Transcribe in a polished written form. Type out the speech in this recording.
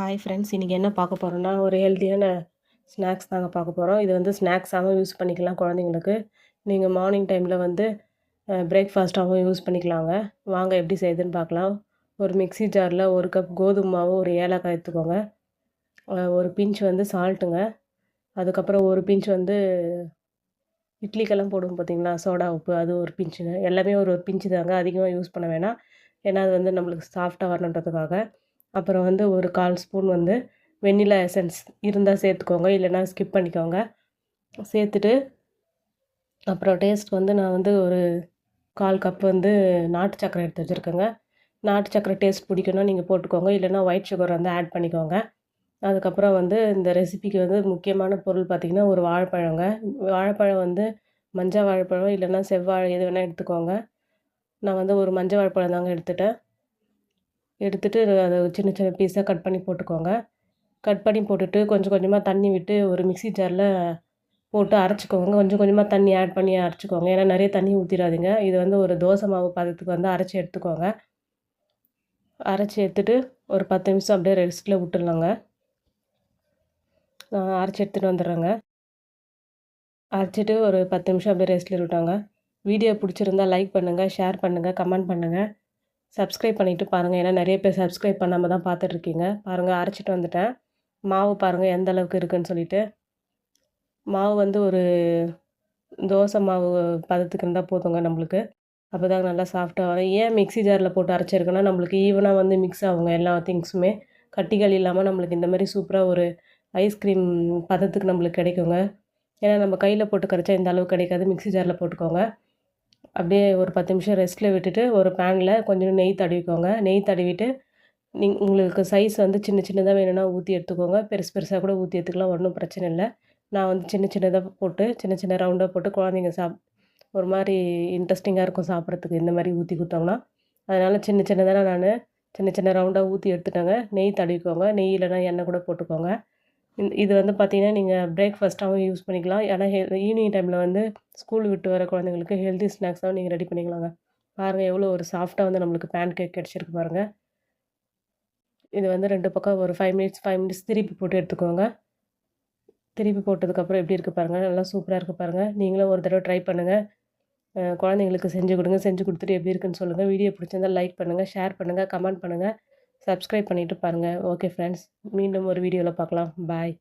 Hi friends, இன்றைக்கி என்ன பார்க்க போகிறோன்னா, ஒரு ஹெல்த்தியான ஸ்நாக்ஸ் தாங்க பார்க்க போகிறோம். இது வந்து ஸ்நாக்ஸாகவும் யூஸ் பண்ணிக்கலாம் குழந்தைங்களுக்கு. நீங்கள் மார்னிங் டைமில் வந்து பிரேக்ஃபாஸ்ட்டாகவும் யூஸ் பண்ணிக்கலாங்க. வாங்க எப்படி செய்யுதுன்னு பார்க்கலாம். ஒரு மிக்ஸி ஜாரில் 1 கப் கோதுமை மாவு, ஒரு ஏலக்காய் எடுத்துக்கோங்க. ஒரு பிஞ்ச் வந்து சால்ட்டுங்க. அதுக்கப்புறம் ஒரு பிஞ்ச் வந்து இட்லிக்கெல்லாம் போடுவோம் பார்த்தீங்களா, சோடா உப்பு, அது ஒரு பிஞ்சுங்க. எல்லாமே ஒரு ஒரு பிஞ்சு தாங்க, அதிகமாக யூஸ் பண்ண வேணாம். ஏன்னா அது வந்து நம்மளுக்கு சாஃப்ட்டாக வரணுன்றதுக்காக. அப்புறம் வந்து ஒரு 1/4 ஸ்பூன் வந்து வெண்ணிலா எசன்ஸ் இருந்தால் சேர்த்துக்கோங்க, இல்லைன்னா ஸ்கிப் பண்ணிக்கோங்க. சேர்த்துட்டு அப்புறம் டேஸ்ட் வந்து நான் வந்து ஒரு 1/4 கப் வந்து நாட்டு சர்க்கரை எடுத்து வச்சுருக்கேங்க. நாட்டு சர்க்கரை டேஸ்ட் பிடிக்குன்னா நீங்கள் போட்டுக்கோங்க, இல்லைன்னா ஒயிட் சுகர் வந்து ஆட் பண்ணிக்கோங்க. அதுக்கப்புறம் வந்து இந்த ரெசிபிக்கு வந்து முக்கியமான பொருள் பார்த்திங்கன்னா, ஒரு வாழைப்பழங்க. வாழைப்பழம் வந்து மஞ்சள் வாழைப்பழம் இல்லைன்னா செவ்வாழை எது வேணால் எடுத்துக்கோங்க. நான் வந்து ஒரு மஞ்சள் வாழைப்பழம் தாங்க எடுத்துட்டேன். எடுத்துட்டு அதை சின்ன சின்ன பீஸாக கட் பண்ணி போட்டுக்கோங்க. கட் பண்ணி போட்டுட்டு கொஞ்சம் கொஞ்சமாக தண்ணி விட்டு ஒரு மிக்ஸி ஜாரில் போட்டு அரைச்சிக்கோங்க. கொஞ்சம் கொஞ்சமாக தண்ணி ஆட் பண்ணி அரைச்சிக்கோங்க. ஏன்னா நிறைய தண்ணி ஊற்றிடாதீங்க. இது வந்து ஒரு தோசை மாவு பதத்துக்கு வந்து அரைச்சி எடுத்துக்கோங்க. அரைச்சி எடுத்துட்டு ஒரு 10 நிமிஷம் அப்படியே ரெஸ்ட்டில் விட்டுடலாங்க. நான் அரைச்சி எடுத்துகிட்டு வந்துடுறேங்க. அரைச்சிட்டு ஒரு 10 நிமிஷம் அப்படியே ரெஸ்ட்டில் விட்டாங்க. வீடியோ பிடிச்சிருந்தா லைக் பண்ணுங்கள், ஷேர் பண்ணுங்கள், கமெண்ட் பண்ணுங்கள், சப்ஸ்கிரைப் பண்ணிவிட்டு பாருங்கள். ஏன்னா நிறைய பேர் சப்ஸ்கிரைப் பண்ணாமல் தான் பார்த்துட்ருக்கீங்க. பாருங்கள், அரைச்சிட்டு வந்துட்டேன். மாவு பாருங்கள் எந்த அளவுக்கு இருக்குதுன்னு சொல்லிவிட்டு. மாவு வந்து ஒரு தோசை மாவு பதத்துக்கு இருந்தால் போதுங்க நம்மளுக்கு. அப்போ தாங்க நல்லா சாஃப்ட்டாக வரும். ஏன் மிக்ஸி ஜாரில் போட்டு அரைச்சிருக்கேன்னா, நம்மளுக்கு ஈவனாக வந்து மிக்ஸ் ஆகுங்க எல்லா திங்ஸுமே. கட்டிகள் இல்லாமல் நம்மளுக்கு இந்த மாதிரி சூப்பராக ஒரு ஐஸ்கிரீம் பதத்துக்கு நம்மளுக்கு கிடைக்குங்க. ஏன்னா நம்ம கையில் போட்டு கரைச்சா இந்த அளவுக்கு கிடைக்காது. மிக்ஸி ஜாரில் போட்டுக்கோங்க. அப்படியே ஒரு 10 நிமிஷம் ரெஸ்ட்டில் விட்டுட்டு ஒரு பேனில் கொஞ்சம் நெய் தடவிக்கோங்க. நெய் தடவிட்டு உங்களுக்கு சைஸ் வந்து சின்ன சின்னதாக வேணும்னா ஊற்றி எடுத்துக்கோங்க. பெருசு பெருசாக கூட ஊற்றி எடுத்துக்கலாம், ஒன்றும் பிரச்சனை இல்லை. நான் வந்து சின்ன சின்னதாக போட்டு சின்ன சின்ன ரவுண்டாக போட்டு குழந்தைங்க ஒரு மாதிரி இன்ட்ரெஸ்டிங்காக இருக்கும் சாப்பிட்றதுக்கு இந்த மாதிரி ஊற்றி கொடுத்தோம்னா. அதனால் சின்ன சின்னதாக நான் சின்ன சின்ன ரவுண்டாக ஊற்றி எடுத்துட்டேங்க. நெய் தடவிக்கோங்க. நெய் இல்லைனா எண்ணெய் கூட போட்டுக்கோங்க. இது வந்து பார்த்திங்கன்னா நீங்கள் பிரேக்ஃபாஸ்ட்டாகவும் யூஸ் பண்ணிக்கலாம். ஆனால் ஈவினிங் டைமில் வந்து ஸ்கூல் விட்டு வர குழந்தைங்களுக்கு ஹெல்த்தி ஸ்நாக்ஸாகவும் நீங்கள் ரெடி பண்ணிக்கலாங்க. பாருங்கள் எவ்வளோ ஒரு சாஃப்ட்டாக வந்து நம்மளுக்கு பேன் கேக் கிடச்சிருக்கு பாருங்கள். இது வந்து 2 பக்கம் ஒரு 5 மினிட்ஸ் திருப்பி போட்டு எடுத்துக்கோங்க. திருப்பி போட்டதுக்கப்புறம் எப்படி இருக்குது பாருங்கள். நல்லா சூப்பராக இருக்குது பாருங்கள். நீங்களும் ஒரு தடவை ட்ரை பண்ணுங்கள். குழந்தைங்களுக்கு செஞ்சு கொடுங்க. செஞ்சு கொடுத்துட்டு எப்படி இருக்குன்னு சொல்லுங்கள். வீடியோ பிடிச்சிருந்தால் லைக் பண்ணுங்கள், ஷேர் பண்ணுங்கள், கமெண்ட் பண்ணுங்கள், சப்ஸ்கிரைப் பண்ணிவிட்டு பாருங்கள். ஓகே ஃப்ரெண்ட்ஸ், மீண்டும் ஒரு வீடியோவில் பார்க்கலாம். பாய்.